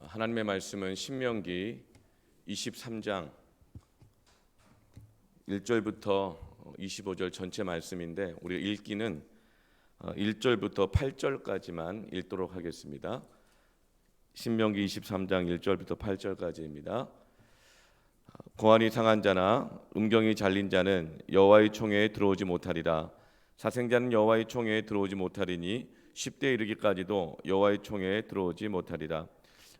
하나님의 말씀은 신명기 23장 1절부터 25절 전체 말씀인데 우리 읽기는 1절부터 8절까지만 읽도록 하겠습니다. 신명기 23장 1절부터 8절까지입니다. 고환이 상한 자나 음경이 잘린 자는 여호와의 총회에 들어오지 못하리라. 사생자는 여호와의 총회에 들어오지 못하리니 10대 이르기까지도 여호와의 총회에 들어오지 못하리라.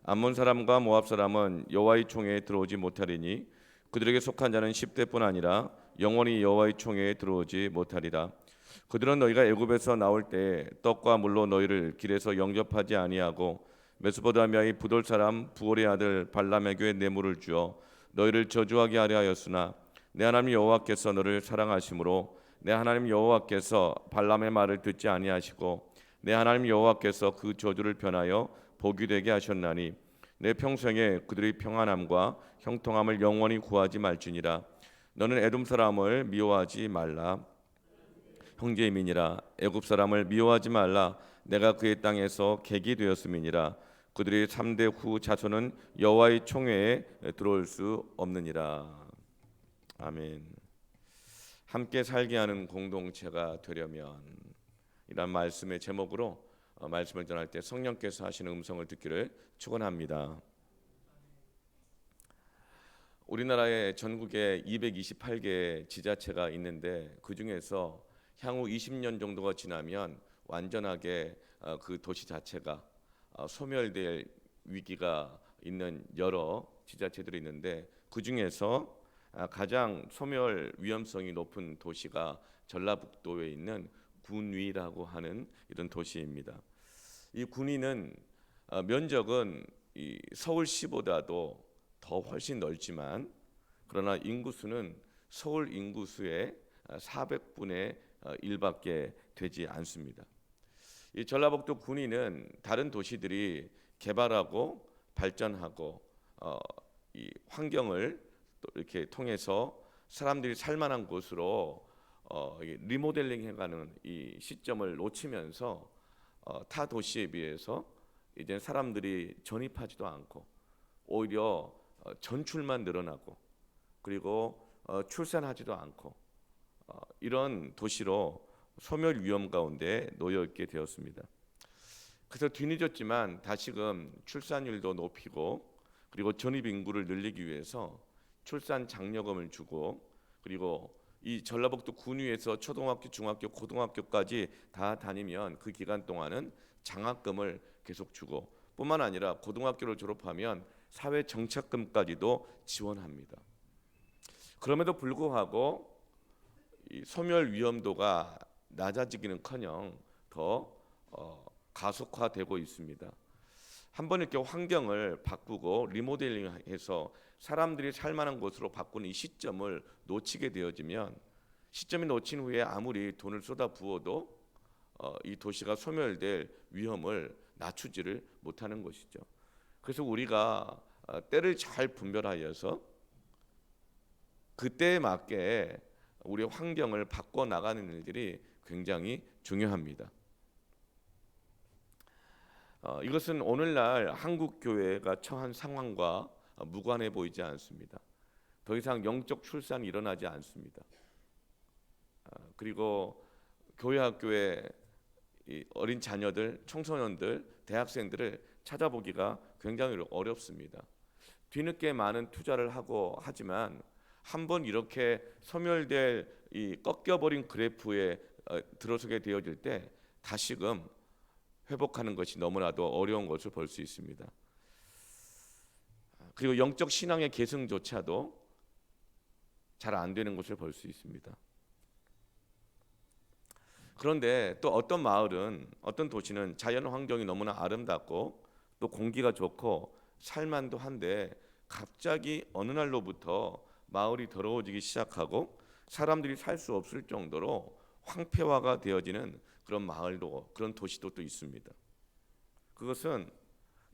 암몬 사람과 모압 사람은 여호와의 총회에 들어오지 못하리니 그들에게 속한 자는 10대뿐 아니라 영원히 여호와의 총회에 들어오지 못하리라. 그들은 너희가 애굽에서 나올 때 떡과 물로 너희를 길에서 영접하지 아니하고 메소포다미아의 부돌 사람 부올의 아들 발람에게 뇌물을 주어 너희를 저주하게 하려 하였으나 내 하나님 여호와께서 너를 사랑하심으로 내 하나님 여호와께서 발람의 말을 듣지 아니하시고 내 하나님 여호와께서 그 저주를 변하여 복이 되게 하셨나니 내 평생에 그들의 평안함과 형통함을 영원히 구하지 말지니라. 너는 에돔 사람을 미워하지 말라. 형제임이니라. 애굽 사람을 미워하지 말라. 내가 그의 땅에서 객이 되었음이니라. 그들의 3대 후 자손은 여호와의 총회에 들어올 수 없느니라. 아멘. 함께 살게 하는 공동체가 되려면 이란 말씀의 제목으로 말씀을 전할 때 성령께서 하시는 음성을 듣기를 축원합니다. 우리나라에 전국에 228개 지자체가 있는데 그 중에서 향후 20년 정도가 지나면 완전하게 그 도시 자체가 소멸될 위기가 있는 여러 지자체들이 있는데 그 중에서 가장 소멸 위험성이 높은 도시가 전라북도에 있는 군위라고 하는 이런 도시입니다. 이 군위는 면적은 이 서울시보다도 더 훨씬 넓지만 그러나 인구수는 서울 인구수의 400분의 1밖에 되지 않습니다. 이 전라북도 군위는 다른 도시들이 개발하고 발전하고 이 환경을 또 이렇게 통해서 사람들이 살만한 곳으로 리모델링해가는 이 시점을 놓치면서 타 도시에 비해서 이제 사람들이 전입하지도 않고 오히려 전출만 늘어나고 그리고 출산하지도 않고 이런 도시로 소멸 위험 가운데 놓여 있게 되었습니다. 그래서 뒤늦었지만 다시금 출산율도 높이고 그리고 전입 인구를 늘리기 위해서 출산 장려금을 주고 그리고 이 전라북도 군위에서 초등학교, 중학교, 고등학교까지 다 다니면 그 기간 동안은 장학금을 계속 주고 뿐만 아니라 고등학교를 졸업하면 사회정착금까지도 지원합니다. 그럼에도 불구하고 이 소멸 위험도가 낮아지기는커녕 더 가속화되고 있습니다. 한번 이렇게 환경을 바꾸고 리모델링해서 사람들이 살만한 곳으로 바꾸는 이 시점을 놓치게 되어지면 시점이 놓친 후에 아무리 돈을 쏟아 부어도 이 도시가 소멸될 위험을 낮추지를 못하는 것이죠. 그래서 우리가 때를 잘 분별하여서 그때에 맞게 우리의 환경을 바꿔 나가는 일들이 굉장히 중요합니다. 이것은 오늘날 한국 교회가 처한 상황과 무관해 보이지 않습니다. 더 이상 영적 출산이 일어나지 않습니다. 그리고 교회 학교에 어린 자녀들, 청소년들, 대학생들을 찾아보기가 굉장히 어렵습니다. 뒤늦게 많은 투자를 하고 하지만 한번 이렇게 소멸될 이 꺾여버린 그래프에 들어서게 되어질 때 다시금 회복하는 것이 너무나도 어려운 것을 볼 수 있습니다. 그리고 영적 신앙의 계승조차도 잘 안 되는 것을 볼 수 있습니다. 그런데 또 어떤 마을은, 어떤 도시는 자연 환경이 너무나 아름답고 또 공기가 좋고 살만도 한데 갑자기 어느 날로부터 마을이 더러워지기 시작하고 사람들이 살 수 없을 정도로 황폐화가 되어지는 그런 마을도, 그런 도시도 또 있습니다. 그것은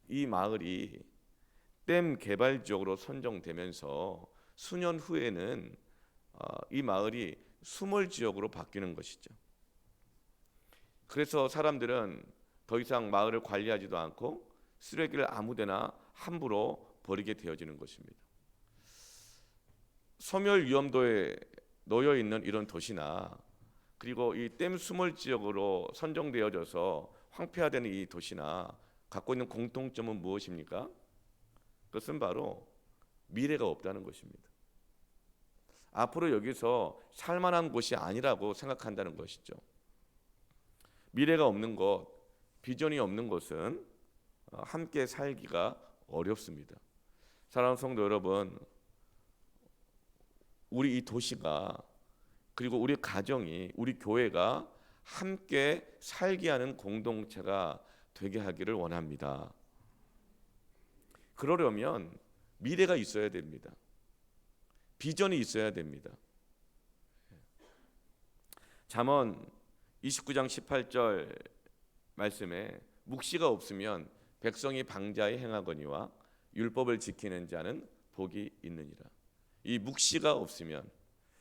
이 마을이 댐 개발 지역으로 선정되면서 수년 후에는 이 마을이 수몰 지역으로 바뀌는 것이죠. 그래서 사람들은 더 이상 마을을 관리하지도 않고 쓰레기를 아무데나 함부로 버리게 되어지는 것입니다. 소멸 위험도에 놓여 있는 이런 도시나 그리고 이 댐 수몰 지역으로 선정되어져서 황폐화되는 이 도시나 갖고 있는 공통점은 무엇입니까? 그것은 바로 미래가 없다는 것입니다. 앞으로 여기서 살만한 곳이 아니라고 생각한다는 것이죠. 미래가 없는 곳, 비전이 없는 곳은 함께 살기가 어렵습니다. 사랑하는 성도 여러분, 우리 이 도시가 그리고 우리 가정이, 우리 교회가 함께 살게 하는 공동체가 되게 하기를 원합니다. 그러려면 미래가 있어야 됩니다. 비전이 있어야 됩니다. 잠언 29장 18절 말씀에 묵시가 없으면 백성이 방자에 행하거니와 율법을 지키는 자는 복이 있느니라. 이 묵시가 없으면,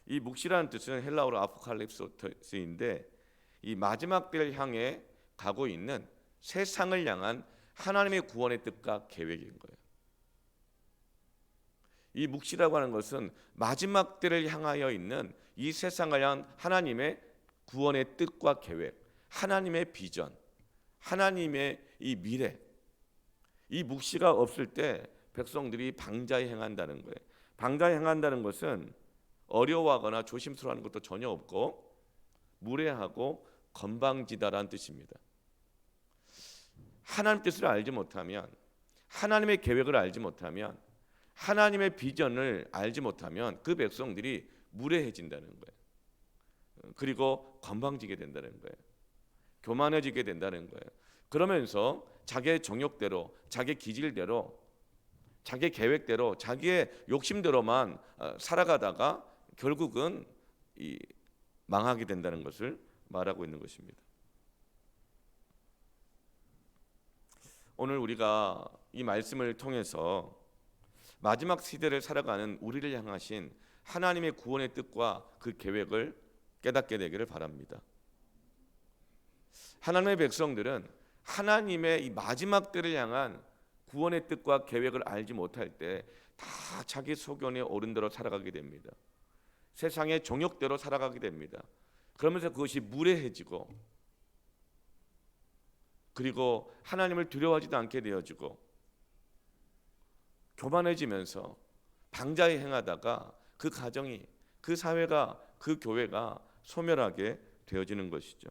이 묵시라는 뜻은 헬라어로 아포칼립스인데 이 마지막 때를 향해 가고 있는 세상을 향한 하나님의 구원의 뜻과 계획인 거예요. 이 묵시라고 하는 것은 마지막 때를 향하여 있는 이 세상을 향한 하나님의 구원의 뜻과 계획, 하나님의 비전, 하나님의 이 미래. 이 묵시가 없을 때 백성들이 방자에 행한다는 거예요. 방자에 행한다는 것은 어려워하거나 조심스러워하는 것도 전혀 없고 무례하고 건방지다라는 뜻입니다. 하나님 뜻을 알지 못하면, 하나님의 계획을 알지 못하면, 하나님의 비전을 알지 못하면 그 백성들이 무례해진다는 거예요. 그리고 건방지게 된다는 거예요. 교만해지게 된다는 거예요. 그러면서 자기의 정욕대로, 자기의 기질대로, 자기의 계획대로, 자기의 욕심대로만 살아가다가 결국은 망하게 된다는 것을 말하고 있는 것입니다. 오늘 우리가 이 말씀을 통해서 마지막 시대를 살아가는 우리를 향하신 하나님의 구원의 뜻과 그 계획을 깨닫게 되기를 바랍니다. 하나님의 백성들은 하나님의 이 마지막 때를 향한 구원의 뜻과 계획을 알지 못할 때 다 자기 소견에 옳은 대로 살아가게 됩니다. 세상의 정욕대로 살아가게 됩니다. 그러면서 그것이 무례해지고 그리고 하나님을 두려워하지도 않게 되어지고 교만해지면서 방자에 행하다가 그 가정이, 그 사회가, 그 교회가 소멸하게 되어지는 것이죠.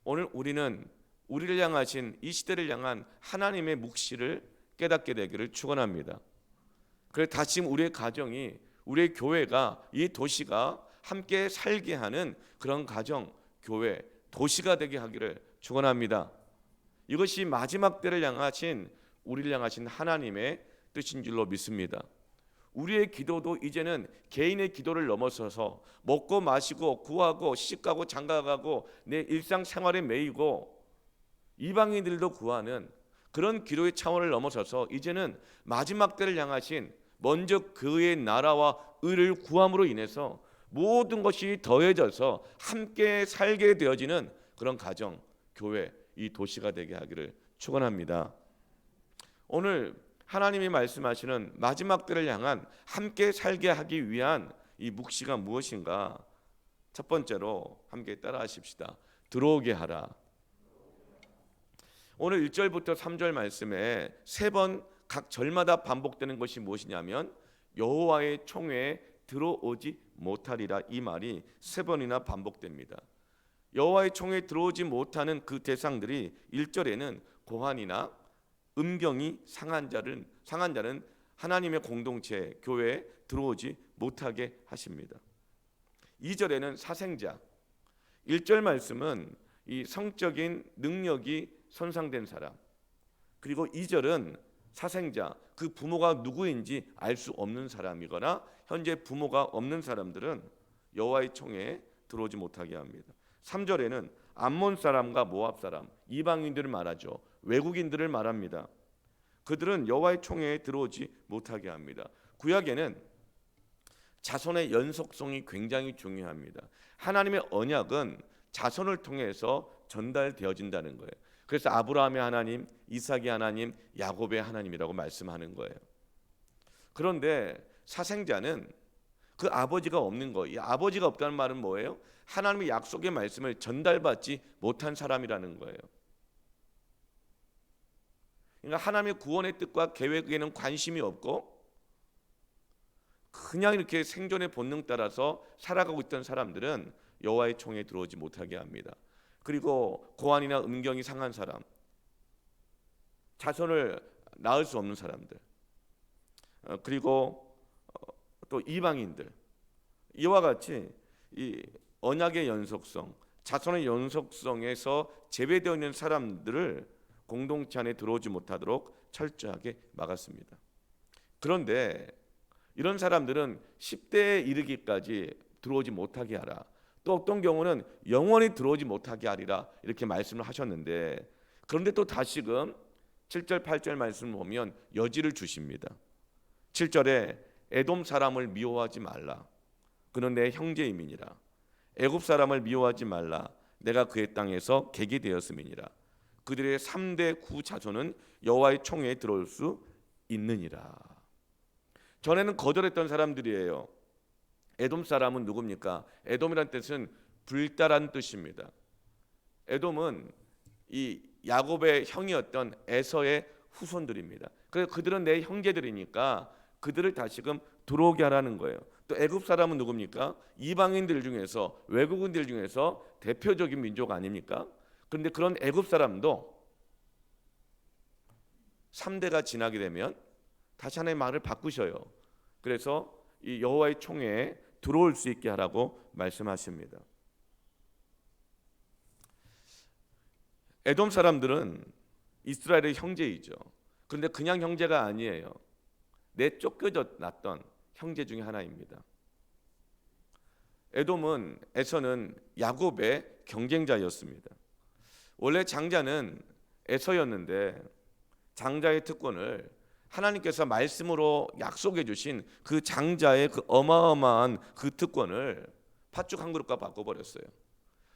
오늘 우리는 우리를 향하신 이 시대를 향한 하나님의 묵시를 깨닫게 되기를 축원합니다. 그래서 다시 우리의 가정이, 우리의 교회가, 이 도시가 함께 살게 하는 그런 가정, 교회, 도시가 되게 하기를 축원합니다. 이것이 마지막 때를 향하신, 우리를 향하신 하나님의 뜻인 줄로 믿습니다. 우리의 기도도 이제는 개인의 기도를 넘어서서 먹고 마시고 구하고 시집가고 장가가고 내 일상생활에 매이고 이방인들도 구하는 그런 기도의 차원을 넘어서서 이제는 마지막 때를 향하신 먼저 그의 나라와 의를 구함으로 인해서 모든 것이 더해져서 함께 살게 되어지는 그런 가정, 교회, 이 도시가 되게 하기를 축원합니다. 오늘 하나님이 말씀하시는 마지막 때를 향한 함께 살게 하기 위한 이 묵시가 무엇인가? 첫 번째로 함께 따라하십시다. 들어오게 하라. 오늘 1절부터 3절 말씀에 세 번 각 절마다 반복되는 것이 무엇이냐면 여호와의 총회에 들어오지 못하리라, 이 말이 세 번이나 반복됩니다. 여호와의 총회에 들어오지 못하는 그 대상들이 1절에는 고한이나 음경이 상한 자는 하나님의 공동체, 교회에 들어오지 못하게 하십니다. 2절에는 사생자. 1절 말씀은 이 성적인 능력이 손상된 사람, 그리고 2절은 사생자, 그 부모가 누구인지 알 수 없는 사람이거나 현재 부모가 없는 사람들은 여호와의 총회에 들어오지 못하게 합니다. 3절에는 암몬 사람과 모압 사람, 이방인들을 말하죠. 외국인들을 말합니다. 그들은 여호와의 총회에 들어오지 못하게 합니다. 구약에는 자손의 연속성이 굉장히 중요합니다. 하나님의 언약은 자손을 통해서 전달되어진다는 거예요. 그래서 아브라함의 하나님, 이삭의 하나님, 야곱의 하나님이라고 말씀하는 거예요. 그런데 사생자는 그 아버지가 없는 거예요. 이 아버지가 없다는 말은 뭐예요? 하나님의 약속의 말씀을 전달받지 못한 사람이라는 거예요. 그러니까 하나님의 구원의 뜻과 계획에는 관심이 없고 그냥 이렇게 생존의 본능 따라서 살아가고 있던 사람들은 여호와의 총에 들어오지 못하게 합니다. 그리고 고환이나 음경이 상한 사람, 자손을 낳을 수 없는 사람들, 그리고 또 이방인들, 이와 같이 이 언약의 연속성, 자손의 연속성에서 제외되어 있는 사람들을 공동체 안에 들어오지 못하도록 철저하게 막았습니다. 그런데 이런 사람들은 10대에 이르기까지 들어오지 못하게 하라. 또 어떤 경우는 영원히 들어오지 못하게 하리라 이렇게 말씀을 하셨는데, 그런데 또 다시금 7절 8절 말씀을 보면 여지를 주십니다. 7절에 에돔 사람을 미워하지 말라. 그는 내 형제임이니라. 애굽 사람을 미워하지 말라. 내가 그의 땅에서 객이 되었음이니라. 그들의 3대 구 자손은 여호와의 총회에 들어올 수 있느니라. 전에는 거절했던 사람들이에요. 에돔 사람은 누굽니까? 에돔이란 뜻은 불달한 뜻입니다. 에돔은 이 야곱의 형이었던 에서의 후손들입니다. 그래서 그들은 내 형제들이니까 그들을 다시금 들어오게 하라는 거예요. 또 애굽 사람은 누굽니까? 이방인들 중에서, 외국인들 중에서 대표적인 민족 아닙니까? 그런데 그런 애굽 사람도 3대가 지나게 되면 다시 하나의 말을 바꾸셔요. 그래서 이 여호와의 총회에 들어올 수 있게 하라고 말씀하십니다. 에돔 사람들은 이스라엘의 형제이죠. 그런데 그냥 형제가 아니에요. 내쫓겨져 났던 형제 중에 하나입니다. 에돔은 에서는 야곱의 경쟁자였습니다. 원래 장자는 에서였는데 장자의 특권을 하나님께서 말씀으로 약속해 주신 그 장자의 그 어마어마한 그 특권을 팥죽 한 그릇과 바꿔버렸어요.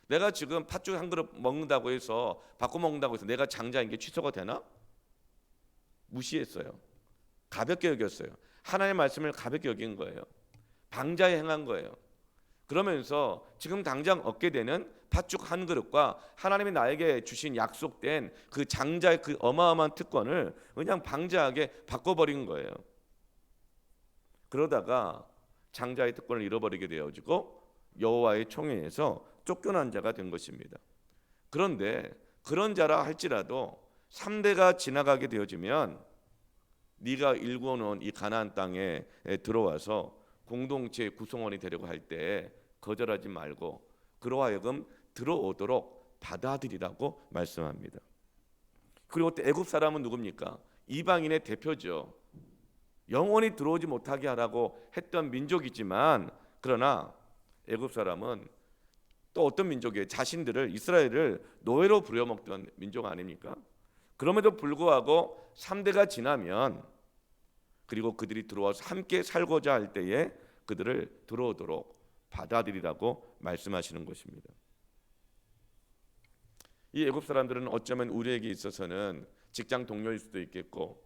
내가 지금 팥죽 한 그릇 먹는다고 해서 바꿔 먹는다고 해서 내가 장자인 게 취소가 되나? 무시했어요. 가볍게 여겼어요. 하나님의 말씀을 가볍게 여긴 거예요. 방자에 행한 거예요. 그러면서 지금 당장 얻게 되는 팥죽 한 그릇과 하나님이 나에게 주신 약속된 그 장자의 그 어마어마한 특권을 그냥 방자하게 바꿔버린 거예요. 그러다가 장자의 특권을 잃어버리게 되어지고 여호와의 총회에서 쫓겨난 자가 된 것입니다. 그런데 그런 자라 할지라도 3대가 지나가게 되어지면 네가 일궈놓은 이 가나안 땅에 들어와서 공동체 구성원이 되려고 할 때 거절하지 말고 그로 하여금 들어오도록 받아들이라고 말씀합니다. 그리고 또 애굽 사람은 누굽니까? 이방인의 대표죠. 영원히 들어오지 못하게 하라고 했던 민족이지만, 그러나 애굽 사람은 또 어떤 민족이에요? 자신들을, 이스라엘을 노예로 부려먹던 민족 아닙니까? 그럼에도 불구하고 3대가 지나면, 그리고 그들이 들어와서 함께 살고자 할 때에 그들을 들어오도록 받아들이라고 말씀하시는 것입니다. 이 애굽 사람들은 어쩌면 우리에게 있어서는 직장 동료일 수도 있겠고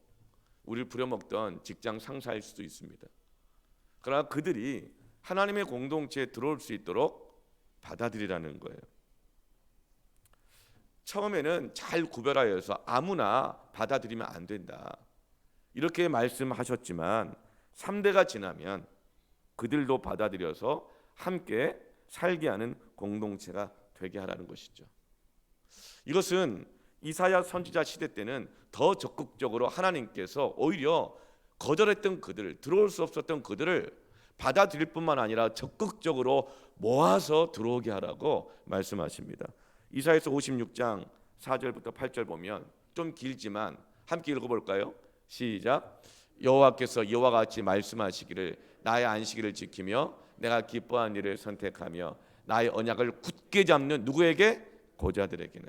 우리를 부려먹던 직장 상사일 수도 있습니다. 그러나 그들이 하나님의 공동체에 들어올 수 있도록 받아들이라는 거예요. 처음에는 잘 구별하여서 아무나 받아들이면 안 된다, 이렇게 말씀하셨지만 3대가 지나면 그들도 받아들여서 함께 살게 하는 공동체가 되게 하라는 것이죠. 이것은 이사야 선지자 시대 때는 더 적극적으로 하나님께서 오히려 거절했던 그들, 들어올 수 없었던 그들을 받아들일 뿐만 아니라 적극적으로 모아서 들어오게 하라고 말씀하십니다. 이사야서 56장 4절부터 8절 보면 좀 길지만 함께 읽어볼까요? 시작. 여호와께서 이와 같이 말씀하시기를 나의 안식일을 지키며 내가 기뻐한 일을 선택하며 나의 언약을 굳게 잡는 누구에게? 고자들에게는.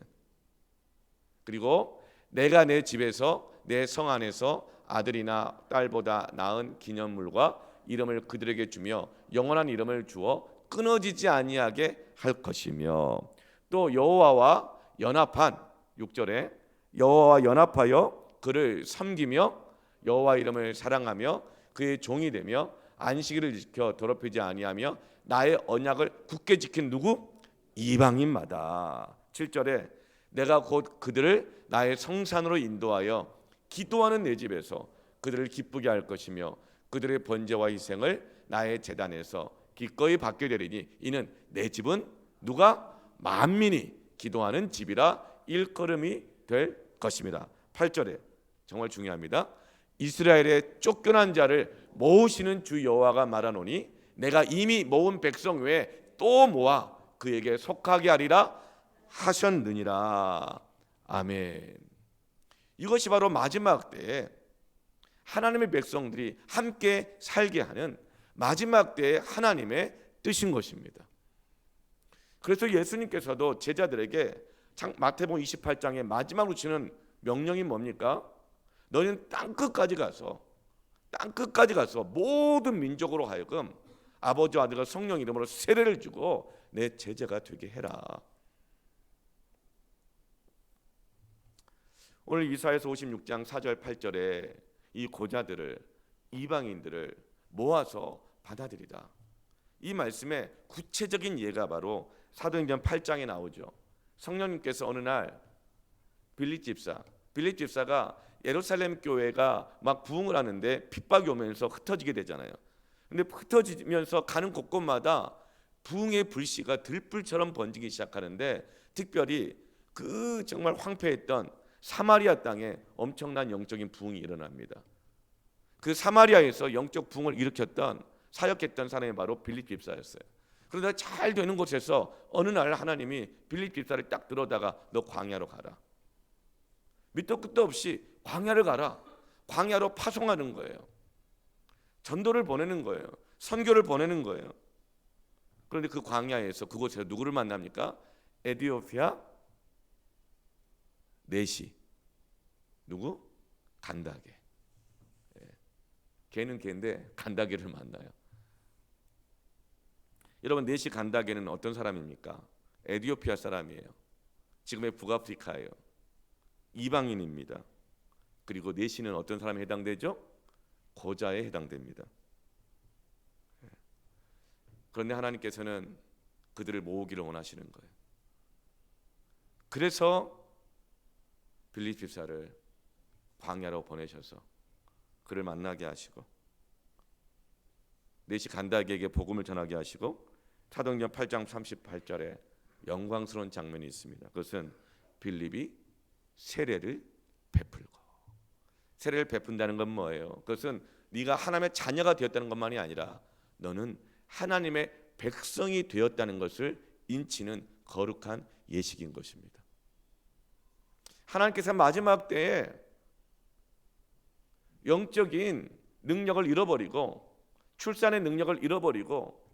그리고 내가 내 집에서 내 성 안에서 아들이나 딸보다 나은 기념물과 이름을 그들에게 주며 영원한 이름을 주어 끊어지지 아니하게 할 것이며 또 여호와와 연합한 6절에 여호와와 연합하여 그를 섬기며 여호와 이름을 사랑하며 그의 종이 되며 안식일을 지켜 더럽히지 아니하며 나의 언약을 굳게 지킨 누구? 이방인마다. 7절에 내가 곧 그들을 나의 성산으로 인도하여 기도하는 내 집에서 그들을 기쁘게 할 것이며 그들의 번제와 희생을 나의 제단에서 기꺼이 받게 되리니 이는 내 집은 누가? 만민이 기도하는 집이라 일컬음이 될 것입니다. 8절에 정말 중요합니다. 이스라엘의 쫓겨난 자를 모으시는 주 여호와가 말하노니 내가 이미 모은 백성 외에 또 모아 그에게 속하게 하리라 하셨느니라. 아멘. 이것이 바로 마지막 때에 하나님의 백성들이 함께 살게 하는 마지막 때의 하나님의 뜻인 것입니다. 그래서 예수님께서도 제자들에게 마태복음 28장의 마지막으로 주시는 명령이 뭡니까? 너희는 땅끝까지 가서 모든 민족으로 하여금 아버지와 아들과 성령 이름으로 세례를 주고 내 제자가 되게 해라. 오늘 이사야서 56장 4절 8절에 이 고자들을 이방인들을 모아서 받아들이다. 이 말씀의 구체적인 예가 바로 사도행전 8장에 나오죠. 성령님께서 어느 날 빌립 집사가 예루살렘 교회가 막 부흥을 하는데 핍박이 오면서 흩어지게 되잖아요. 근데 흩어지면서 가는 곳곳마다 부흥의 불씨가 들불처럼 번지기 시작하는데 특별히 그 정말 황폐했던 사마리아 땅에 엄청난 영적인 부흥이 일어납니다. 그 사마리아에서 영적 부흥을 일으켰던 사역했던 사람이 바로 빌립 집사였어요. 그러다 잘 되는 곳에서 어느 날 하나님이 빌립 집사를 딱 들어다가 너 광야로 가라. 밑도 끝도 없이 광야를 가라. 광야로 파송하는 거예요. 전도를 보내는 거예요. 선교를 보내는 거예요. 그런데 그 광야에서 그곳에서 누구를 만납니까? 에디오피아 네시. 누구? 간다게. 걔는 걔인데 간다게를 만나요. 여러분, 네시 간다게는 어떤 사람입니까? 에티오피아 사람이에요. 지금의 북아프리카예요. 이방인입니다. 그리고 네시는 어떤 사람에 해당되죠? 고자에 해당됩니다. 그런데 하나님께서는 그들을 모으기를 원하시는 거예요. 그래서 빌립 집사를 광야로 보내셔서 그를 만나게 하시고 네시 간다게에게 복음을 전하게 하시고 사도행전 8장 38절에 영광스러운 장면이 있습니다. 그것은 빌립이 세례를 베풀고, 세례를 베푼다는 건 뭐예요? 그것은 네가 하나님의 자녀가 되었다는 것만이 아니라 너는 하나님의 백성이 되었다는 것을 인치는 거룩한 예식인 것입니다. 하나님께서 마지막 때에 영적인 능력을 잃어버리고 출산의 능력을 잃어버리고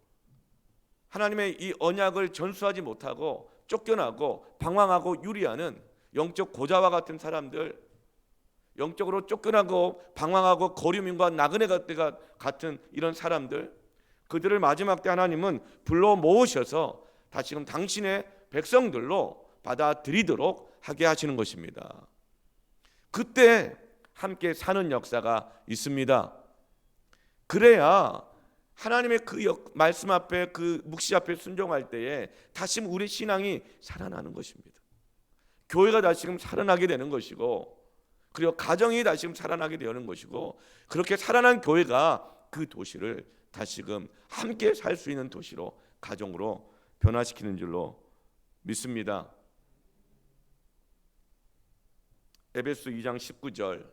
하나님의 이 언약을 전수하지 못하고 쫓겨나고 방황하고 유리하는 영적 고자와 같은 사람들, 영적으로 쫓겨나고 방황하고 거류민과 나그네 같은 이런 사람들, 그들을 마지막 때 하나님은 불러 모으셔서 다시금 당신의 백성들로 받아들이도록 하게 하시는 것입니다. 그때 함께 사는 역사가 있습니다. 그래야 하나님의 그 말씀 앞에, 그 묵시 앞에 순종할 때에 다시 우리 신앙이 살아나는 것입니다. 교회가 다시금 살아나게 되는 것이고, 그리고 가정이 다시금 살아나게 되는 것이고, 그렇게 살아난 교회가 그 도시를 다시금 함께 살 수 있는 도시로, 가정으로 변화시키는 줄로 믿습니다. 에베소 2장 19절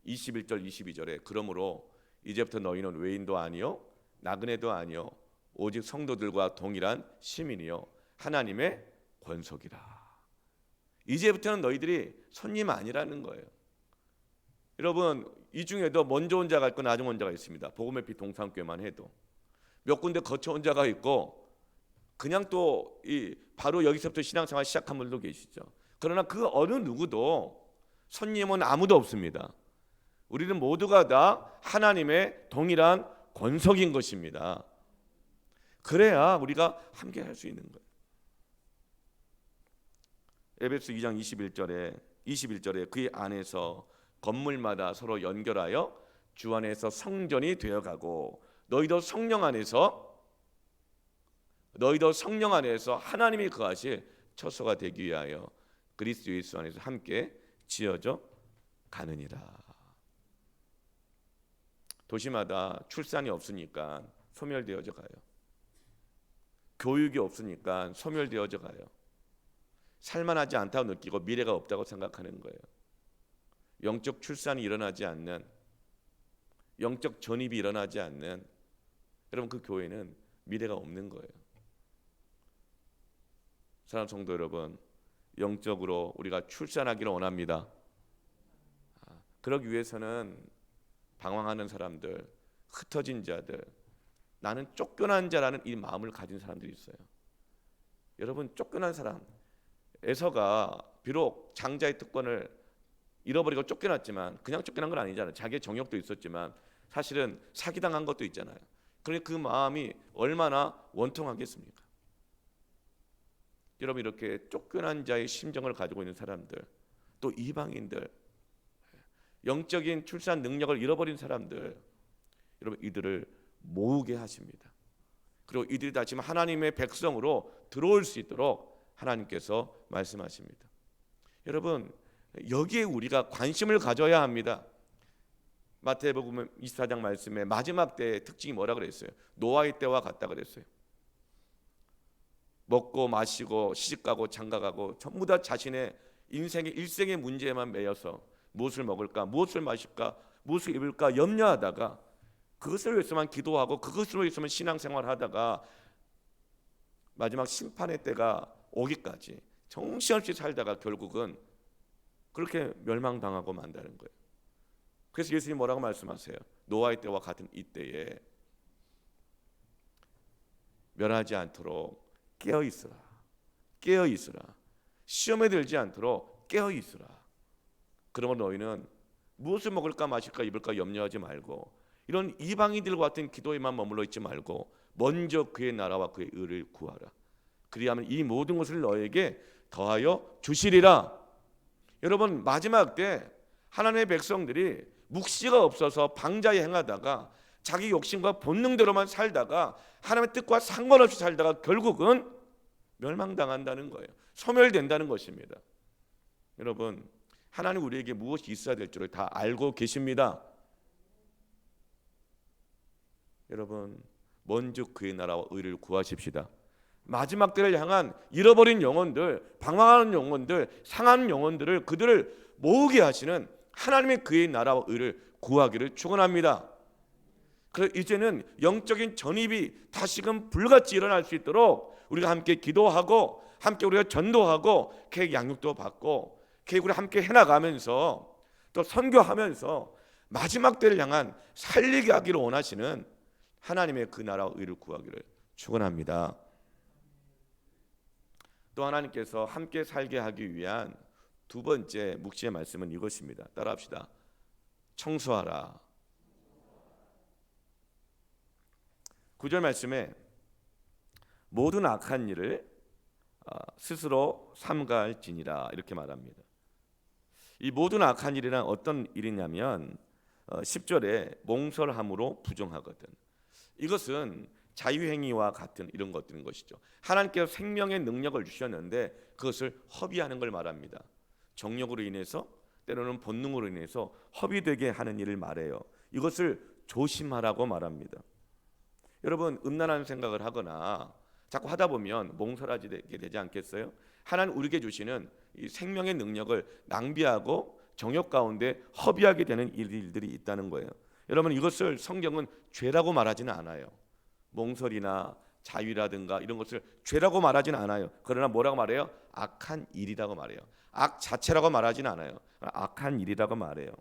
21절 22절에 그러므로 이제부터 너희는 외인도 아니요 나그네도 아니요 오직 성도들과 동일한 시민이요 하나님의 권속이라. 이제부터는 너희들이 손님 아니라는 거예요. 여러분, 이 중에도 먼저 온 자가 있고 나중 온 자가 있습니다. 복음의 빛 동산교회만 해도 몇 군데 거쳐 온 자가 있고 그냥 또 바로 여기서부터 신앙생활 시작한 분들도 계시죠. 그러나 그 어느 누구도 손님은 아무도 없습니다. 우리는 모두가 다 하나님의 동일한 권속인 것입니다. 그래야 우리가 함께 할 수 있는 거예요. 에베소 2장 21절에 그 안에서 건물마다 서로 연결하여 주 안에서 성전이 되어가고 너희도 성령 안에서 하나님이 거하실 처소가 되기 위하여 그리스도 예수 안에서 함께 지어져 가느니라. 도시마다 출산이 없으니까 소멸되어져 가요. 교육이 없으니까 소멸되어져 가요. 살만하지 않다고 느끼고 미래가 없다고 생각하는 거예요. 영적 출산이 일어나지 않는, 영적 전입이 일어나지 않는, 여러분 그 교회는 미래가 없는 거예요. 사랑하는 성도 여러분, 영적으로 우리가 출산하기를 원합니다. 그러기 위해서는 방황하는 사람들, 흩어진 자들, 나는 쫓겨난 자라는 이 마음을 가진 사람들이 있어요. 여러분, 쫓겨난 사람, 에서가 비록 장자의 특권을 잃어버리고 쫓겨났지만 그냥 쫓겨난 건 아니잖아요. 자기의 정욕도 있었지만 사실은 사기당한 것도 있잖아요. 그러니 그 마음이 얼마나 원통하겠습니까? 여러분, 이렇게 쫓겨난 자의 심정을 가지고 있는 사람들, 또 이방인들, 영적인 출산 능력을 잃어버린 사람들, 여러분 이들을 모으게 하십니다. 그리고 이들이 다시 하나님의 백성으로 들어올 수 있도록 하나님께서 말씀하십니다. 여러분, 여기에 우리가 관심을 가져야 합니다. 마태복음 24장 말씀에 마지막 때의 특징이 뭐라 그랬어요? 노아의 때와 같다 그랬어요. 먹고 마시고 시집가고 장가가고 전부 다 자신의 인생의 일생의 문제에만 매여서 무엇을 먹을까, 무엇을 마실까, 무엇을 입을까 염려하다가 그것을 위해서만 기도하고 그것을 위해서만 신앙생활을 하다가 마지막 심판의 때가 오기까지 정신없이 살다가 결국은 그렇게 멸망당하고 만다는 거예요. 그래서 예수님이 뭐라고 말씀하세요? 노아의 때와 같은 이 때에 멸하지 않도록 깨어 있으라. 깨어 있으라. 시험에 들지 않도록 깨어 있으라. 그러므로 너희는 무엇을 먹을까 마실까 입을까 염려하지 말고 이런 이방인들과 같은 기도에만 머물러 있지 말고 먼저 그의 나라와 그의 의를 구하라. 그리하면 이 모든 것을 너에게 더하여 주시리라. 여러분, 마지막 때 하나님의 백성들이 묵시가 없어서 방자에 행하다가 자기 욕심과 본능대로만 살다가 하나님의 뜻과 상관없이 살다가 결국은 멸망당한다는 거예요. 소멸된다는 것입니다. 여러분, 하나님 우리에게 무엇이 있어야 될 줄을 다 알고 계십니다. 여러분, 먼저 그의 나라와 의를 구하십시다. 마지막 때를 향한 잃어버린 영혼들, 방황하는 영혼들, 상한 영혼들을 그들을 모으게 하시는 하나님의 그의 나라와 의를 구하기를 축원합니다. 그래서 이제는 영적인 전입이 다시금 불같이 일어날 수 있도록 우리가 함께 기도하고 함께 우리가 전도하고 계획 양육도 받고 계획을 함께 해나가면서 또 선교하면서 마지막 때를 향한 살리게 하기를 원하시는 하나님의 그 나라와 의를 구하기를 축원합니다. 또 하나님께서 함께 살게 하기 위한 두 번째 묵시의 말씀은 이것입니다. 따라합시다. 청소하라. 9절 말씀에 모든 악한 일을 스스로 삼가할지니라 이렇게 말합니다. 이 모든 악한 일이란 어떤 일이냐면 10절에 몽설함으로 부정하거든. 이것은 자유행위와 같은 이런 것들인 것이죠. 하나님께서 생명의 능력을 주셨는데 그것을 허비하는 걸 말합니다. 정욕으로 인해서 때로는 본능으로 인해서 허비되게 하는 일을 말해요. 이것을 조심하라고 말합니다. 여러분, 음란한 생각을 하거나 자꾸 하다 보면 몽설하게 되지 않겠어요? 하나님 우리에게 주시는 이 생명의 능력을 낭비하고 정욕 가운데 허비하게 되는 일들이 있다는 거예요. 여러분, 이것을 성경은 죄라고 말하지는 않아요. 몽설이나 자위라든가 이런 것을 죄라고 말하지는 않아요. 그러나 뭐라고 말해요? 악한 일이라고 말해요. 악 자체라고 말하지는 않아요. 악한 일이라고 말해요.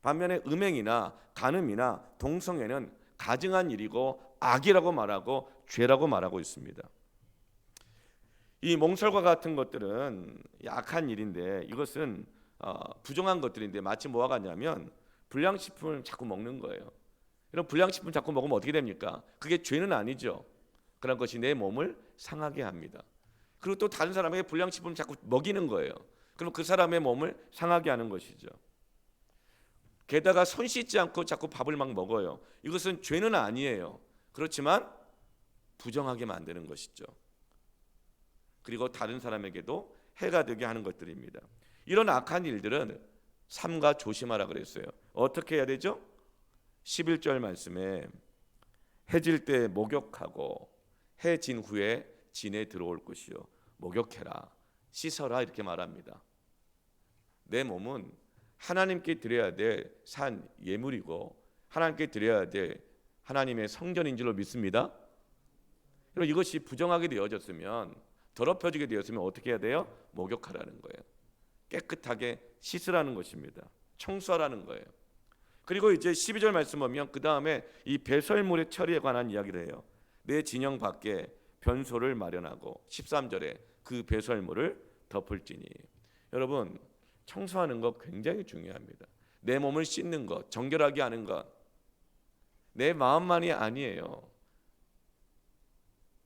반면에 음행이나 간음이나 동성애는 가증한 일이고 악이라고 말하고 죄라고 말하고 있습니다. 이 몽설과 같은 것들은 악한 일인데 이것은 부정한 것들인데 마치 뭐와 같냐면 불량식품을 자꾸 먹는 거예요. 이런 불량식품 자꾸 먹으면 어떻게 됩니까? 그게 죄는 아니죠. 그런 것이 내 몸을 상하게 합니다. 그리고 또 다른 사람에게 불량식품을 자꾸 먹이는 거예요. 그럼 그 사람의 몸을 상하게 하는 것이죠. 게다가 손 씻지 않고 자꾸 밥을 막 먹어요. 이것은 죄는 아니에요. 그렇지만 부정하게 만드는 것이죠. 그리고 다른 사람에게도 해가 되게 하는 것들입니다. 이런 악한 일들은 삼가 조심하라 그랬어요. 어떻게 해야 되죠? 11절 말씀에 해질 때 목욕하고 해 진 후에 진에 들어올 것이요 목욕해라 씻어라 이렇게 말합니다. 내 몸은 하나님께 드려야 될 산 예물이고 하나님께 드려야 될 하나님의 성전인 줄로 믿습니다. 그럼 이것이 부정하게 되어졌으면 더럽혀지게 되었으면 어떻게 해야 돼요? 목욕하라는 거예요. 깨끗하게 씻으라는 것입니다. 청소하라는 거예요. 그리고 이제 12절 말씀 보면 그 다음에 이 배설물의 처리에 관한 이야기를 해요. 내 진영 밖에 변소를 마련하고 13절에 그 배설물을 덮을지니. 여러분 청소하는 것 굉장히 중요합니다. 내 몸을 씻는 것, 정결하게 하는 것, 내 마음만이 아니에요.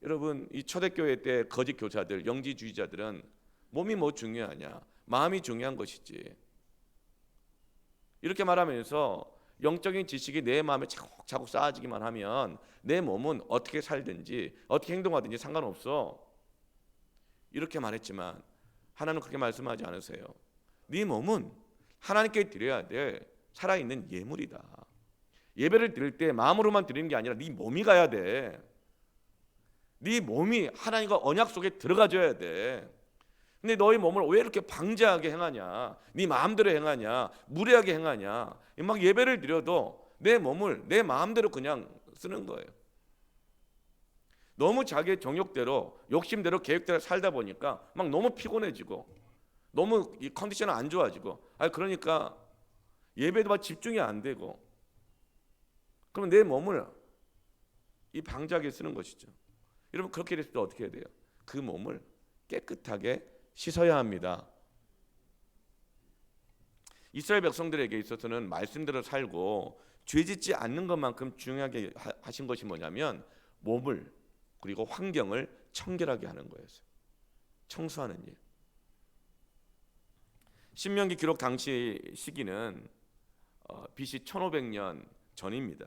여러분 이 초대교회 때 거짓 교사들, 영지주의자들은 몸이 뭐 중요하냐, 마음이 중요한 것이지 이렇게 말하면서 영적인 지식이 내 마음에 차곡차곡 쌓아지기만 하면 내 몸은 어떻게 살든지 어떻게 행동하든지 상관없어 이렇게 말했지만 하나님은 그렇게 말씀하지 않으세요. 네 몸은 하나님께 드려야 될 살아있는 예물이다. 예배를 드릴 때 마음으로만 드리는 게 아니라 네 몸이 가야 돼. 네 몸이 하나님과 언약 속에 들어가줘야 돼. 근데 너희 몸을 왜 이렇게 방자하게 행하냐, 네 마음대로 행하냐, 무례하게 행하냐. 막 예배를 드려도 내 몸을 내 마음대로 그냥 쓰는 거예요. 너무 자기의 정욕대로 욕심대로 계획대로 살다 보니까 막 너무 피곤해지고 너무 이 컨디션이 안 좋아지고 그러니까 예배도 막 집중이 안 되고 그러면 내 몸을 이 방자하게 쓰는 것이죠. 여러분 그렇게 됐을 때 어떻게 해야 돼요? 그 몸을 깨끗하게 씻어야 합니다. 이스라엘 백성들에게 있어서는 말씀대로 살고 죄짓지 않는 것만큼 중요하게 하신 것이 뭐냐면 몸을 그리고 환경을 청결하게 하는 거였어요. 청소하는 일. 신명기 기록 당시 시기는 BC 1500년 전입니다.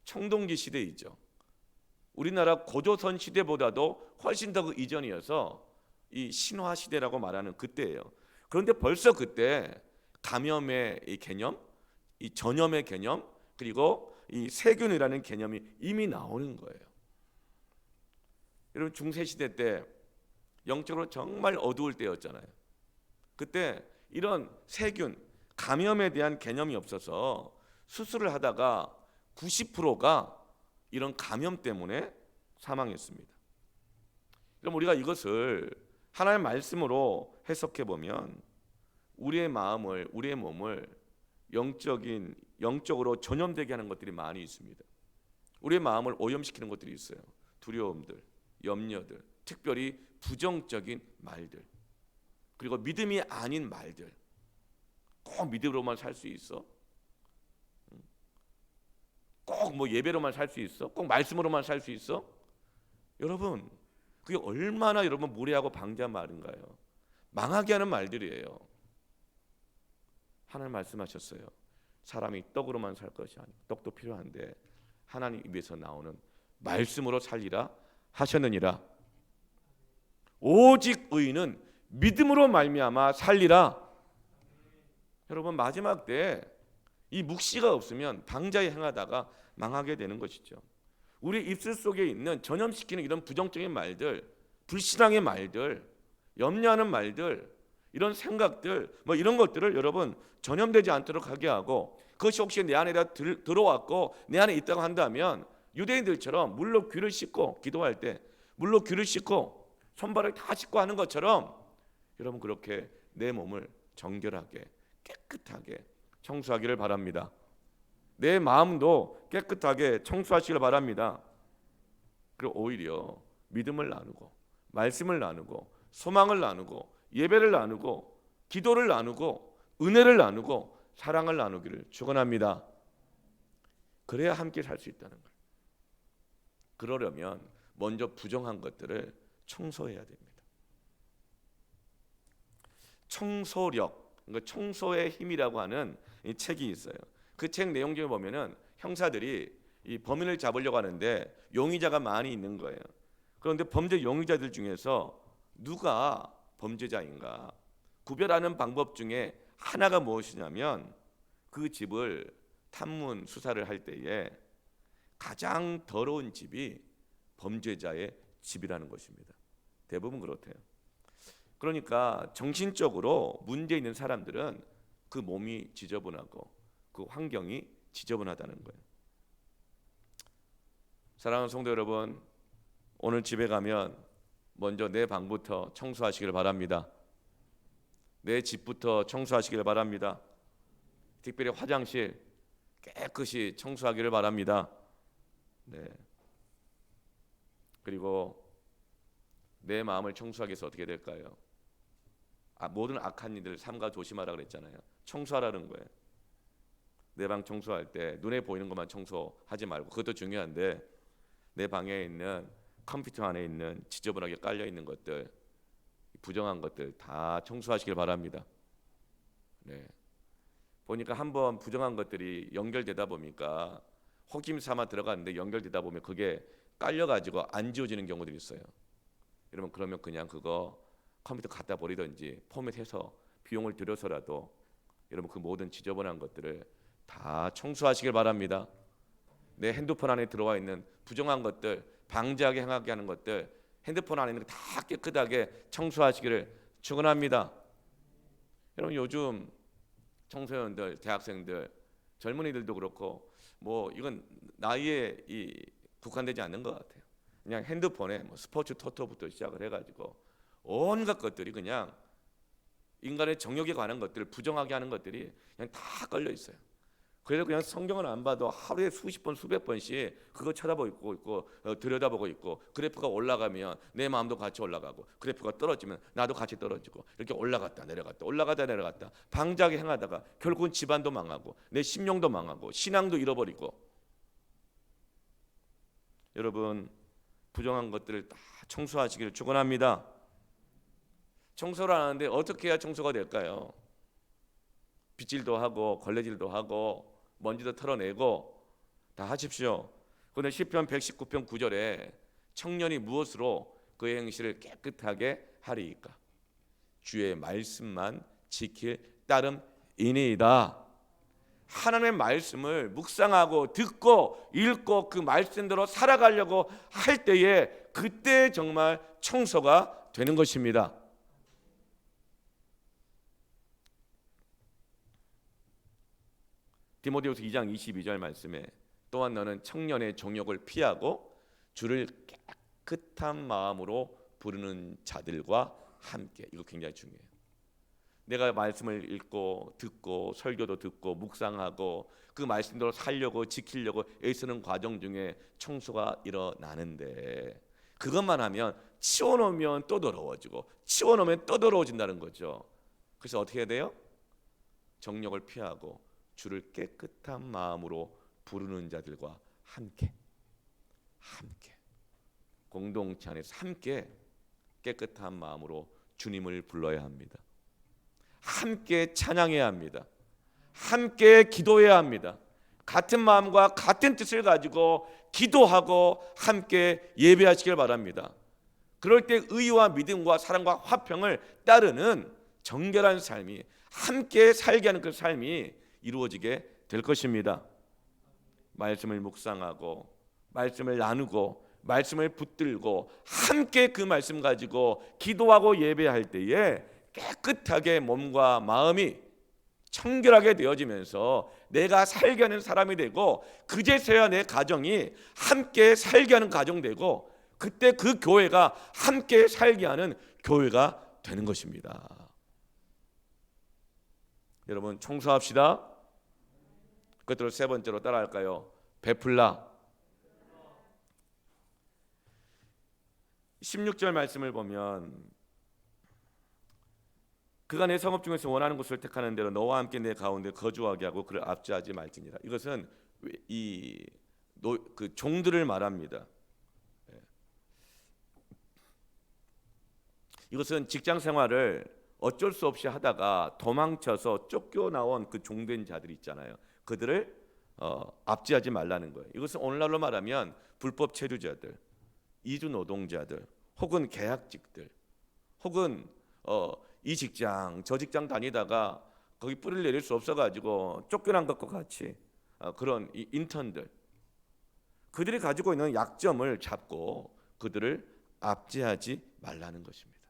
청동기 시대이죠. 우리나라 고조선 시대보다도 훨씬 더 그 이전이어서 이 신화 시대라고 말하는 그때예요. 그런데 벌써 그때 감염의 이 개념, 이 전염의 개념, 그리고 이 세균이라는 개념이 이미 나오는 거예요. 여러분 중세 시대 때 영적으로 정말 어두울 때였잖아요. 그때 이런 세균, 감염에 대한 개념이 없어서 수술을 하다가 90%가 이런 감염 때문에 사망했습니다. 그럼 우리가 이것을 하나님의 말씀으로 해석해 보면 우리의 마음을, 우리의 몸을 영적으로 전염되게 하는 것들이 많이 있습니다. 우리의 마음을 오염시키는 것들이 있어요. 두려움들, 염려들, 특별히 부정적인 말들, 그리고 믿음이 아닌 말들. 꼭 믿음으로만 살 수 있어? 꼭 뭐 예배로만 살 수 있어? 꼭 말씀으로만 살 수 있어? 여러분 그게 얼마나 여러분 무례하고 방자한 말인가요? 망하게 하는 말들이에요. 하나님 말씀하셨어요. 사람이 떡으로만 살 것이 아니고 떡도 필요한데 하나님 입에서 나오는 말씀으로 살리라 하셨느니라. 오직 의인은 믿음으로 말미암아 살리라. 여러분 마지막 때 이 묵시가 없으면 방자에 행하다가 망하게 되는 것이죠. 우리 입술 속에 있는 전염시키는 이런 부정적인 말들, 불신앙의 말들, 염려하는 말들, 이런 생각들, 뭐 이런 것들을 여러분 전염되지 않도록 하게 하고, 그것이 혹시 내 안에다 들어왔고 내 안에 있다고 한다면 유대인들처럼 물로 귀를 씻고 기도할 때 물로 귀를 씻고 손발을 다 씻고 하는 것처럼 여러분 그렇게 내 몸을 정결하게 깨끗하게 청소하기를 바랍니다. 내 마음도 깨끗하게 청소하시길 바랍니다. 그리고 오히려 믿음을 나누고 말씀을 나누고 소망을 나누고 예배를 나누고 기도를 나누고 은혜를 나누고 사랑을 나누기를 축원합니다. 그래야 함께 살 수 있다는 거예요. 그러려면 먼저 부정한 것들을 청소해야 됩니다. 청소력, 그러니까 청소의 힘이라고 하는 이 책이 있어요. 그 책 내용 중에 보면은 형사들이 이 범인을 잡으려고 하는데 용의자가 많이 있는 거예요. 그런데 범죄 용의자들 중에서 누가 범죄자인가 구별하는 방법 중에 하나가 무엇이냐면 그 집을 탐문 수사를 할 때에 가장 더러운 집이 범죄자의 집이라는 것입니다. 대부분 그렇대요. 그러니까 정신적으로 문제 있는 사람들은 그 몸이 지저분하고 그 환경이 지저분하다는 거예요. 사랑하는 성도 여러분, 오늘 집에 가면 먼저 내 방부터 청소하시길 바랍니다. 내 집부터 청소하시길 바랍니다. 특별히 화장실 깨끗이 청소하기를 바랍니다. 네. 그리고 내 마음을 청소하기 위해서 어떻게 될까요? 모든 악한 일들 삼가 조심하라 그랬잖아요. 청소하라는 거예요. 내 방 청소할 때 눈에 보이는 것만 청소하지 말고, 그것도 중요한데 내 방에 있는 컴퓨터 안에 있는 지저분하게 깔려 있는 것들, 부정한 것들 다 청소하시길 바랍니다. 네. 보니까 한번 부정한 것들이 연결되다 보니까 혹임 삼아 들어갔는데 연결되다 보면 그게 깔려가지고 안 지워지는 경우들이 있어요. 여러분, 그러면 그냥 그거 컴퓨터 갖다 버리든지 포맷해서 비용을 들여서라도 여러분 그 모든 지저분한 것들을 다 청소하시길 바랍니다. 내 핸드폰 안에 들어와 있는 부정한 것들, 방지하게 행하게 하는 것들, 핸드폰 안에 있는 거 다 깨끗하게 청소하시기를 축원합니다. 여러분, 요즘 청소년들, 대학생들, 젊은이들도 그렇고 뭐 이건 나이에 국한되지 않는 것 같아요. 그냥 핸드폰에 뭐 스포츠 토토부터 시작을 해가지고 온갖 것들이 그냥 인간의 정욕에 관한 것들을 부정하게 하는 것들이 그냥 다 걸려 있어요. 그래서 그냥 성경을 안 봐도 하루에 수십 번 수백 번씩 그거 쳐다보고 있고 들여다보고 있고, 그래프가 올라가면 내 마음도 같이 올라가고 그래프가 떨어지면 나도 같이 떨어지고, 이렇게 올라갔다 내려갔다 올라갔다 내려갔다 방자하게 행하다가 결국은 집안도 망하고 내 심령도 망하고 신앙도 잃어버리고. 여러분, 부정한 것들을 다 청소하시기를 축원합니다. 청소를 하는데 어떻게 해야 청소가 될까요? 빗질도 하고 걸레질도 하고 먼지도 털어내고 다 하십시오. 그런데 시편 119편 9절에 청년이 무엇으로 그의 행실을 깨끗하게 하리이까? 주의 말씀만 지킬 따름이니이다. 하나님의 말씀을 묵상하고 듣고 읽고 그 말씀대로 살아가려고 할 때에 그때 정말 청소가 되는 것입니다. 디모데후서 2장 22절 말씀에 또한 너는 청년의 정욕을 피하고 주를 깨끗한 마음으로 부르는 자들과 함께. 이거 굉장히 중요해요. 내가 말씀을 읽고 듣고 설교도 듣고 묵상하고 그 말씀대로 살려고 지키려고 애쓰는 과정 중에 청소가 일어나는데, 그것만 하면 치워놓으면 또 더러워지고 치워놓으면 또 더러워진다는 거죠. 그래서 어떻게 해야 돼요? 정욕을 피하고 주를 깨끗한 마음으로 부르는 자들과 함께 공동체 안에서 함께 깨끗한 마음으로 주님을 불러야 합니다. 함께 찬양해야 합니다. 함께 기도해야 합니다. 같은 마음과 같은 뜻을 가지고 기도하고 함께 예배하시길 바랍니다. 그럴 때 의와 믿음과 사랑과 화평을 따르는 정결한 삶이, 함께 살게 하는 그 삶이 이루어지게 될 것입니다. 말씀을 묵상하고 말씀을 나누고 말씀을 붙들고 함께 그 말씀 가지고 기도하고 예배할 때에 깨끗하게 몸과 마음이 청결하게 되어지면서 내가 살게 하는 사람이 되고, 그제서야 내 가정이 함께 살게 하는 가정 되고, 그때 그 교회가 함께 살게 하는 교회가 되는 것입니다. 여러분, 청소합시다. 그것들을 세 번째로 따라할까요? 베풀라. 16절 말씀을 보면 그가 내 성읍 중에서 원하는 곳을 택하는 대로 너와 함께 내 가운데 거주하게 하고 그를 압제하지 말지니라. 이것은 그 종들을 말합니다. 이것은 직장 생활을 어쩔 수 없이 하다가 도망쳐서 쫓겨나온 그 종된 자들 있잖아요. 그들을 압제하지 말라는 거예요. 이것은 오늘날로 말하면 불법 체류자들, 이주 노동자들, 혹은 계약직들, 혹은 이 직장 저 직장 다니다가 거기 뿌리를 내릴 수 없어가지고 쫓겨난 것과 같이 그런 이 인턴들, 그들이 가지고 있는 약점을 잡고 그들을 압제하지 말라는 것입니다.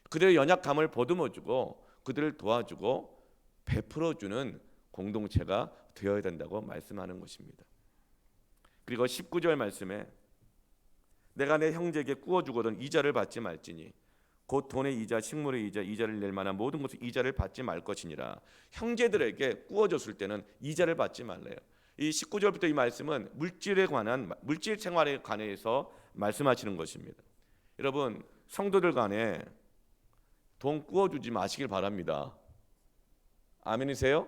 그들의 연약함을 보듬어주고 그들을 도와주고 베풀어주는 공동체가 되어야 된다고 말씀하는 것입니다. 그리고 19절 말씀에 내가 내 형제에게 꾸어주거든 이자를 받지 말지니 곧 돈의 이자, 식물의 이자, 이자를 낼 만한 모든 것의 이자를 받지 말 것이니라. 형제들에게 꾸어줬을 때는 이자를 받지 말래요. 이 19절부터 이 말씀은 물질에 관한, 물질 생활에 관해서 말씀하시는 것입니다. 여러분, 성도들 간에 돈 꾸어주지 마시길 바랍니다. 아멘이세요?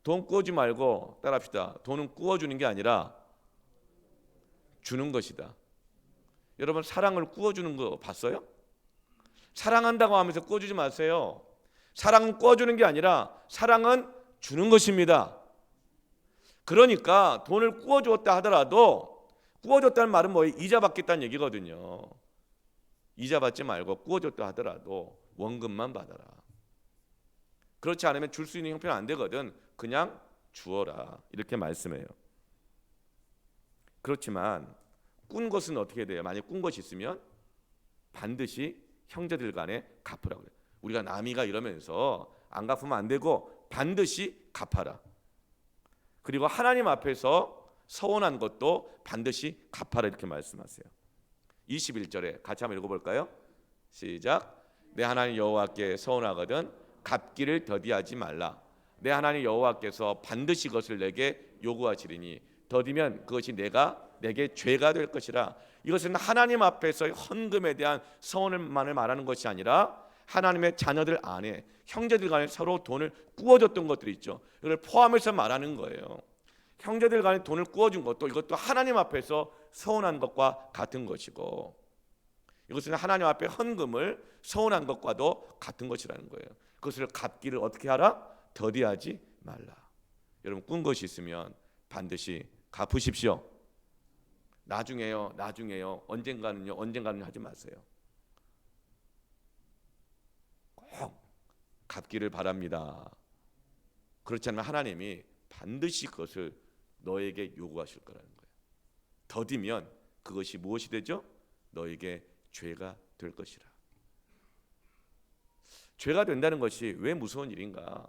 돈 꾸어주지 말고 따라합시다. 돈은 꾸어주는 게 아니라 주는 것이다. 여러분, 사랑을 꾸어주는 거 봤어요? 사랑한다고 하면서 꾸어주지 마세요. 사랑은 꾸어주는 게 아니라 사랑은 주는 것입니다. 그러니까 돈을 꾸어주었다 하더라도, 꾸어줬다는 말은 뭐예요? 이자 받겠다는 얘기거든요. 이자 받지 말고 꾸어줬다 하더라도 원금만 받아라. 그렇지 않으면 줄 수 있는 형편은 안 되거든. 그냥 주어라, 이렇게 말씀해요. 그렇지만 꾼 것은 어떻게 돼요? 만약 꾼 것이 있으면 반드시 형제들 간에 갚으라고 그래요. 우리가 남이가 이러면서 안 갚으면 안 되고 반드시 갚아라. 그리고 하나님 앞에서 서원한 것도 반드시 갚아라, 이렇게 말씀하세요. 21절에 같이 한번 읽어볼까요? 시작. 내 하나님 여호와께 서원하거든 갚기를 더디하지 말라. 내 하나님 여호와께서 반드시 그것을 내게 요구하시리니 더디면 그것이 내게 죄가 될 것이라. 이것은 하나님 앞에서 헌금에 대한 서원만을 말하는 것이 아니라 하나님의 자녀들 안에 형제들 간에 서로 돈을 꾸어줬던 것들이 있죠. 이걸 포함해서 말하는 거예요. 형제들 간에 돈을 꾸어준 것도 이것도 하나님 앞에서 서원한 것과 같은 것이고, 이것은 하나님 앞에 헌금을 서원한 것과도 같은 것이라는 거예요. 그것을 갚기를 어떻게 하라? 더디하지 말라. 여러분, 꾼 것이 있으면 반드시 갚으십시오. 나중에요, 언젠가는요 하지 마세요. 꼭 갚기를 바랍니다. 그렇지 않으면 하나님이 반드시 그것을 너에게 요구하실 거라는 거예요. 더디면 그것이 무엇이 되죠? 너에게 죄가 될 것이라. 죄가 된다는 것이 왜 무서운 일인가?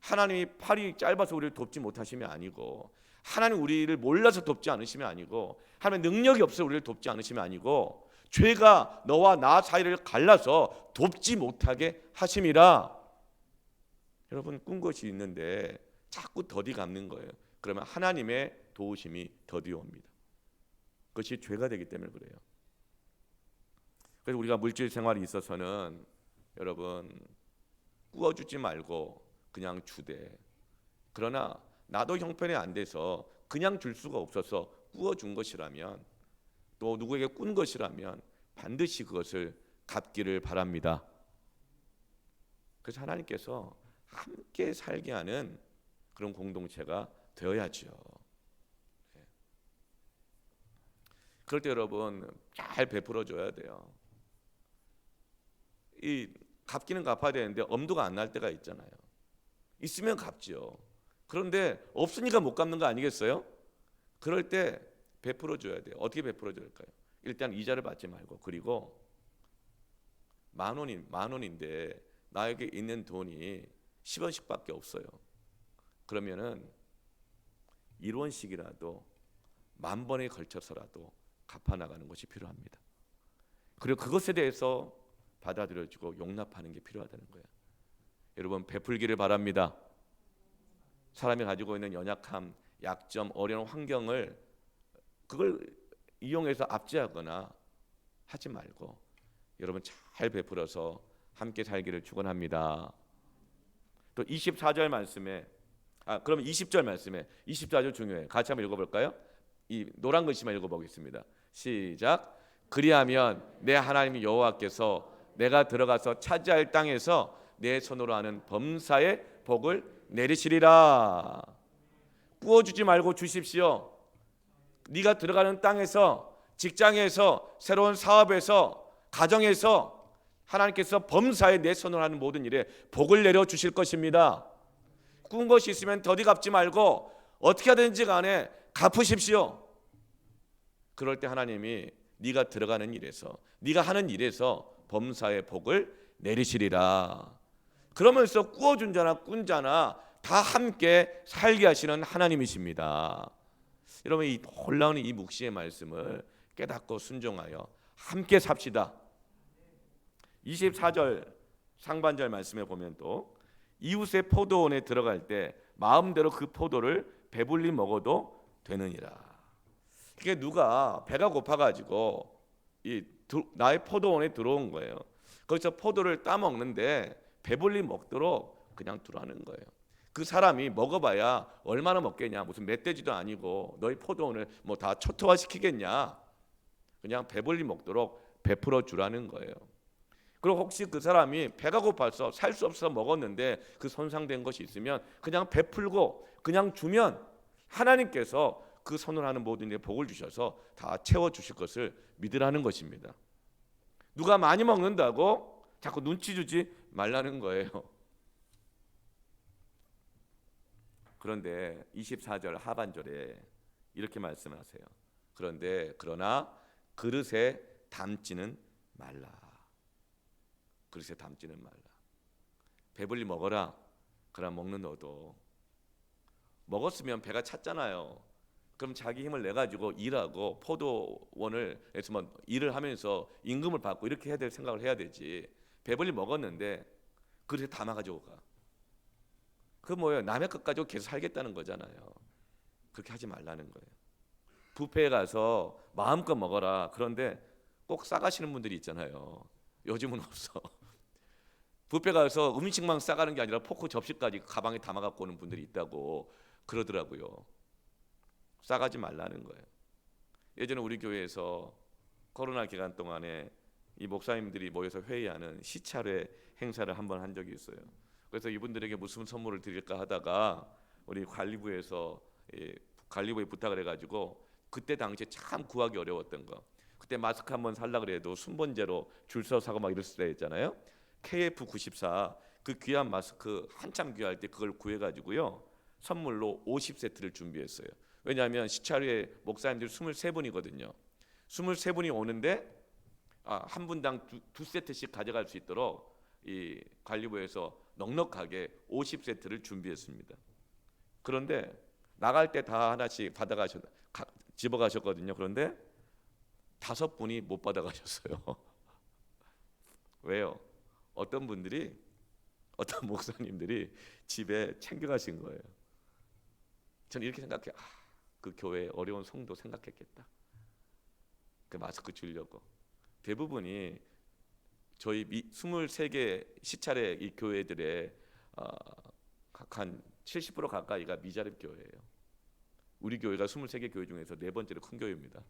하나님이 팔이 짧아서 우리를 돕지 못하시면 아니고, 하나님 우리를 몰라서 돕지 않으시면 아니고, 하나님 능력이 없어서 우리를 돕지 않으시면 아니고, 죄가 너와 나 사이를 갈라서 돕지 못하게 하심이라. 여러분, 꾼 것이 있는데 자꾸 더디 갚는 거예요. 그러면 하나님의 도우심이 더디 옵니다. 그것이 죄가 되기 때문에 그래요. 그래서 우리가 물질 생활에 있어서는 여러분, 꾸어주지 말고 그냥 주되, 그러나 나도 형편이 안 돼서 그냥 줄 수가 없어서 꾸어준 것이라면, 또 누구에게 꾼 것이라면 반드시 그것을 갚기를 바랍니다. 그래서 하나님께서 함께 살게 하는 그런 공동체가 되어야죠. 그럴 때 여러분, 잘 베풀어 줘야 돼요. 이 갚기는 갚아야 되는데 엄두가 안 날 때가 있잖아요. 있으면 갚죠. 그런데 없으니까 못 갚는 거 아니겠어요? 그럴 때 베풀어 줘야 돼요. 어떻게 베풀어 줄까요? 일단 이자를 받지 말고, 그리고 만 원인데 나에게 있는 돈이 10원씩밖에 없어요. 그러면은 1원씩이라도 10,000번에 걸쳐서라도 갚아 나가는 것이 필요합니다. 그리고 그것에 대해서 받아들여주고 용납하는 게 필요하다는 거예요. 여러분, 베풀기를 바랍니다. 사람이 가지고 있는 연약함, 약점, 어려운 환경을 그걸 이용해서 압제하거나 하지 말고 여러분 잘 베풀어서 함께 살기를 축원합니다. 또 24절 말씀에 그럼 20절 말씀에 24절 중요해요. 같이 한번 읽어볼까요? 이 노란 글씨만 읽어보겠습니다. 시작. 그리하면 내 하나님 여호와께서 내가 들어가서 차지할 땅에서 내 손으로 하는 범사의 복을 내리시리라. 꾸어주지 말고 주십시오. 네가 들어가는 땅에서, 직장에서, 새로운 사업에서, 가정에서 하나님께서 범사에 내 손으로 하는 모든 일에 복을 내려 주실 것입니다. 꾸은 것이 있으면 더디 갚지 말고 어떻게 하든지 간에 갚으십시오. 그럴 때 하나님이 네가 들어가는 일에서, 네가 하는 일에서 범사의 복을 내리시리라. 그러면서 꾸어준 자나 꾼 자나 다 함께 살게 하시는 하나님이십니다. 여러분, 이 놀라운 이 묵시의 말씀을 깨닫고 순종하여 함께 삽시다. 24절 상반절 말씀에 보면 또 이웃의 포도원에 들어갈 때 마음대로 그 포도를 배불리 먹어도 되느니라. 그게 누가 배가 고파가지고 나의 포도원에 들어온 거예요. 거기서 포도를 따먹는데 배불리 먹도록 그냥 두라는 거예요. 그 사람이 먹어봐야 얼마나 먹겠냐, 무슨 멧돼지도 아니고 너희 포도원을 뭐 다 초토화시키겠냐. 그냥 배불리 먹도록 베풀어 주라는 거예요. 그리고 혹시 그 사람이 배가 고파서 살 수 없어서 먹었는데 그 손상된 것이 있으면 그냥 베풀고 그냥 주면 하나님께서 그 손을 하는 모든 일에 복을 주셔서 다 채워주실 것을 믿으라는 것입니다. 누가 많이 먹는다고 자꾸 눈치 주지 말라는 거예요. 그런데 24절 하반절에 이렇게 말씀하세요. 그러나 그릇에 담지는 말라. 그릇에 담지는 말라. 배불리 먹어라. 그럼 먹는 너도 먹었으면 배가 찼잖아요. 그럼 자기 힘을 내 가지고 일하고 포도원을 에서 뭐 일을 하면서 임금을 받고 이렇게 해야 될 생각을 해야 되지. 배불리 먹었는데 그릇에 담아 가지고 가. 그 뭐예요? 남의 것 가지고 계속 살겠다는 거잖아요. 그렇게 하지 말라는 거예요. 뷔페에 가서 마음껏 먹어라. 그런데 꼭 싸가시는 분들이 있잖아요. 요즘은 없어. 뷔페 가서 음식만 싸가는 게 아니라 포크 접시까지 가방에 담아 갖고 오는 분들이 있다고 그러더라고요. 싸가지 말라는 거예요. 예전에 우리 교회에서 코로나 기간 동안에 이 목사님들이 모여서 회의하는 시찰회 행사를 한번 한 적이 있어요. 그래서 이분들에게 무슨 선물을 드릴까 하다가 우리 관리부에 부탁을 해가지고 그때 당시에 참 구하기 어려웠던 거. 그때 마스크 한번 살라 그래도 순번제로 줄 서 사고 막 이럴 때 있잖아요. KF94 그 귀한 마스크 한참 귀할 때 그걸 구해가지고요 선물로 50세트를 준비했어요. 왜냐하면 시찰회 목사님들 23분이거든요. 23분이 오는데 한 분당 두 세트씩 가져갈 수 있도록 이 관리부에서 넉넉하게 50세트를 준비했습니다. 그런데 나갈 때 다 하나씩 집어가셨거든요. 그런데 5분이 못 받아가셨어요. 왜요? 어떤 목사님들이 집에 챙겨가신 거예요. 저는 이렇게 생각해요. 그 교회 어려운 성도 생각했겠다. 그 마스크 주려고. 대부분이 저희 23개 시찰의 이 교회들의 각 한 70% 가까이가 미자립 교회예요. 우리 교회가 23개 교회 중에서 4번째로 큰 교회입니다.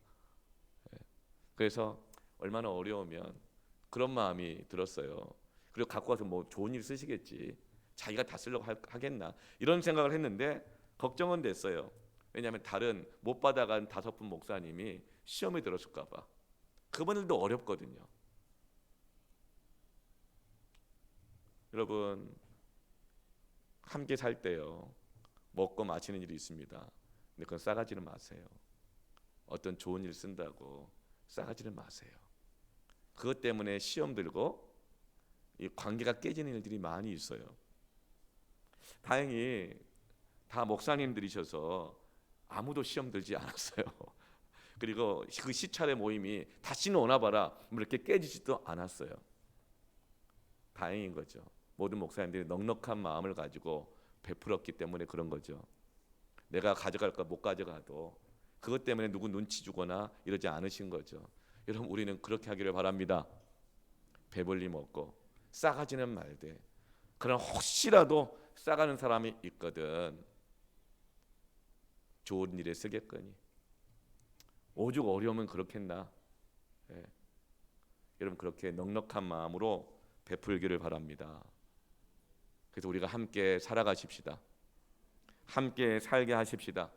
그래서 얼마나 어려우면 그런 마음이 들었어요. 그리고 갖고 와서 뭐 좋은 일 쓰시겠지. 자기가 다 쓰려고 하겠나. 이런 생각을 했는데 걱정은 됐어요. 왜냐하면 다른 못 받아간 5분 목사님이 시험에 들었을까 봐. 그분들도 어렵거든요. 여러분 함께 살 때요 먹고 마시는 일이 있습니다. 근데 그건 싸가지는 마세요. 어떤 좋은 일 쓴다고 싸가지는 마세요. 그것 때문에 시험 들고 이 관계가 깨지는 일들이 많이 있어요. 다행히 다 목사님들이셔서 아무도 시험 들지 않았어요. 그리고 그 시찰의 모임이 다시는 오나 봐라 이렇게 깨지지도 않았어요. 다행인 거죠. 모든 목사님들이 넉넉한 마음을 가지고 베풀었기 때문에 그런 거죠. 내가 가져갈까 못 가져가도 그것 때문에 누구 눈치 주거나 이러지 않으신 거죠. 여러분 우리는 그렇게 하기를 바랍니다. 배불리 먹고 싸가지는 말되. 그러나 혹시라도 싸가는 사람이 있거든 좋은 일에 쓰겠거니. 오죽 어려우면 그렇겠나. 예. 여러분 그렇게 넉넉한 마음으로 베풀기를 바랍니다. 그래서 우리가 함께 살아가십시다. 함께 살게 하십시다.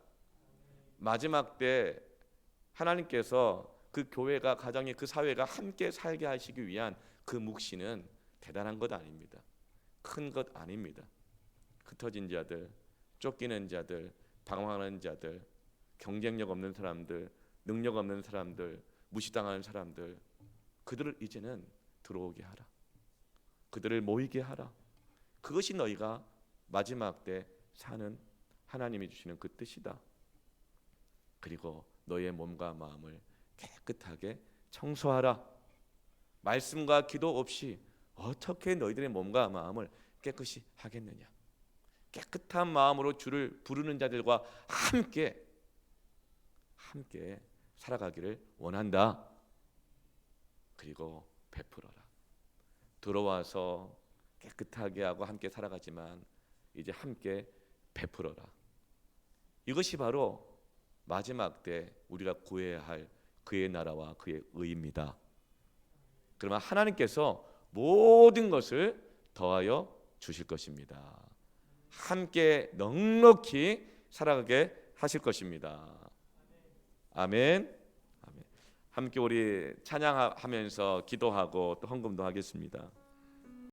마지막 때 하나님께서 그 교회가, 가정이, 그 사회가 함께 살게 하시기 위한 그 묵시는 대단한 것 아닙니다. 큰 것 아닙니다. 흩어진 자들, 쫓기는 자들, 방황하는 자들, 경쟁력 없는 사람들, 능력 없는 사람들, 무시당하는 사람들, 그들을 이제는 들어오게 하라. 그들을 모이게 하라. 그것이 너희가 마지막 때 사는 하나님이 주시는 그 뜻이다. 그리고 너희의 몸과 마음을 깨끗하게 청소하라. 말씀과 기도 없이 어떻게 너희들의 몸과 마음을 깨끗이 하겠느냐. 깨끗한 마음으로 주를 부르는 자들과 함께 살아가기를 원한다. 그리고 베풀어라. 들어와서 깨끗하게 하고 함께 살아가지만 이제 함께 베풀어라. 이것이 바로 마지막 때 우리가 구해야 할 그의 나라와 그의 의입니다. 그러면 하나님께서 모든 것을 더하여 주실 것입니다. 함께 넉넉히 살아가게 하실 것입니다. 아멘. 아멘. 함께 우리 찬양하면서 기도하고 또 헌금도 하겠습니다.